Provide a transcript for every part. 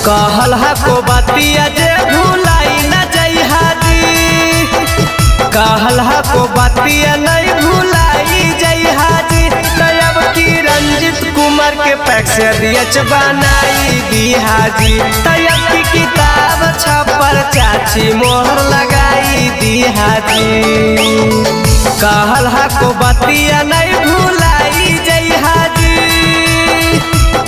कहल है को बतिया जे भुलाई न जइहा जी, कहल है को बतिया नहीं भुलाई जइहा जी। तब की रंजित कुमार के पैक्स दियच बनाई दिहा जी। तब की किताब छपर चाची मोहर लगाई दिहा जी। कहल है को बतिया नहीं भुलाई जइहा जी,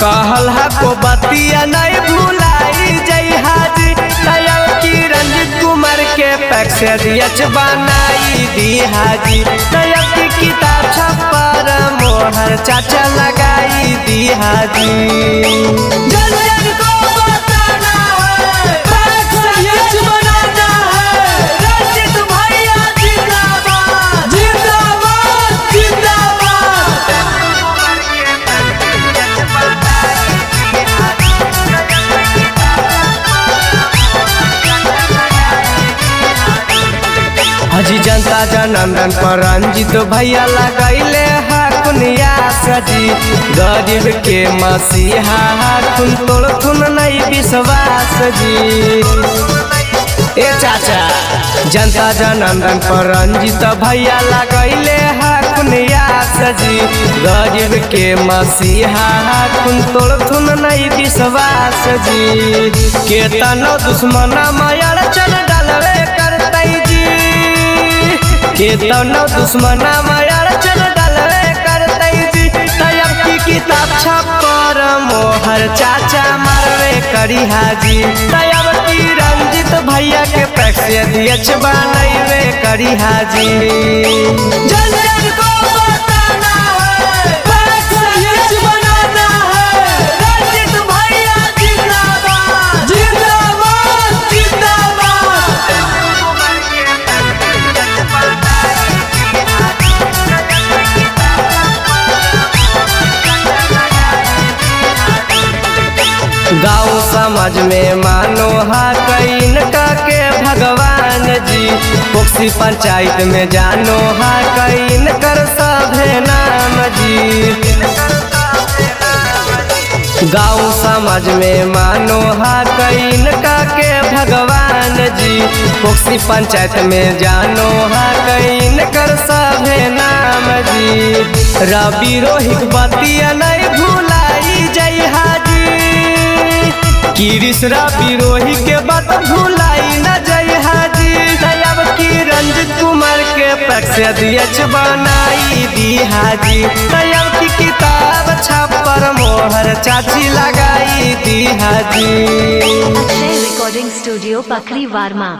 कहल है को बतिया नहीं भुलाई जइहा जी। तब की रंजित कुमार के पैक्स दियच बनाई दिहा जी। तब की किताब छपर मोहर चाचा लगाई दिहा जी। जन जन को बताना है, पैक्स दियच बनाना है। रंजित भैया जिंदाबाद जिंदाबाद जिंदाबाद। हजी जनता जनार्दन पर रंजित भैया लगैले हकुनिया सजी। गरीब के मसीहा खुन तोड़ खुन नहीं विश्वास जी। ए चाचा जनता जनार्दन पर रंजित भैया लगैले हकुनिया सजी। गरीब के मसीहा खुन तोड़ खुन नहीं विश्वास जी। केतनो दुश्मन मायर चल डालवे करतै जी, केतनो दुश्मन मायर चल डालवे करतै जी। तब की किताब छपर मोहर चाचा मारवे करिहा जी। तब की रंजित भैया के पैक्स दियच बनैवे करिहा जी। जन जन को बताना है, पैक्स दियच बनाना है। रंजित भैया जिंदाबाद जिंदाबाद जिंदाबाद। गाँव समाज में मानो हा कैन के भगवान जी। पोक्सी पंचायत में जानो हा कैन कर सभे नाम जी। गाँव समाज में मानो हा कैन के भगवान जी। पोक्सी पंचायत में जानो हा कैन कर सभे नाम जी। रवि रोहित बतिया नहीं भुलाई जइहा जी। किरिस रवि रोहित के बात भुलाई न जइहा जी। तब की रंजित कुमार के पैक्स दियच बनाई दिहा जी। तब की किताब छपर मोहर चाची लगाई दिहा जी। Akshay recording studio पखरी वार्मा।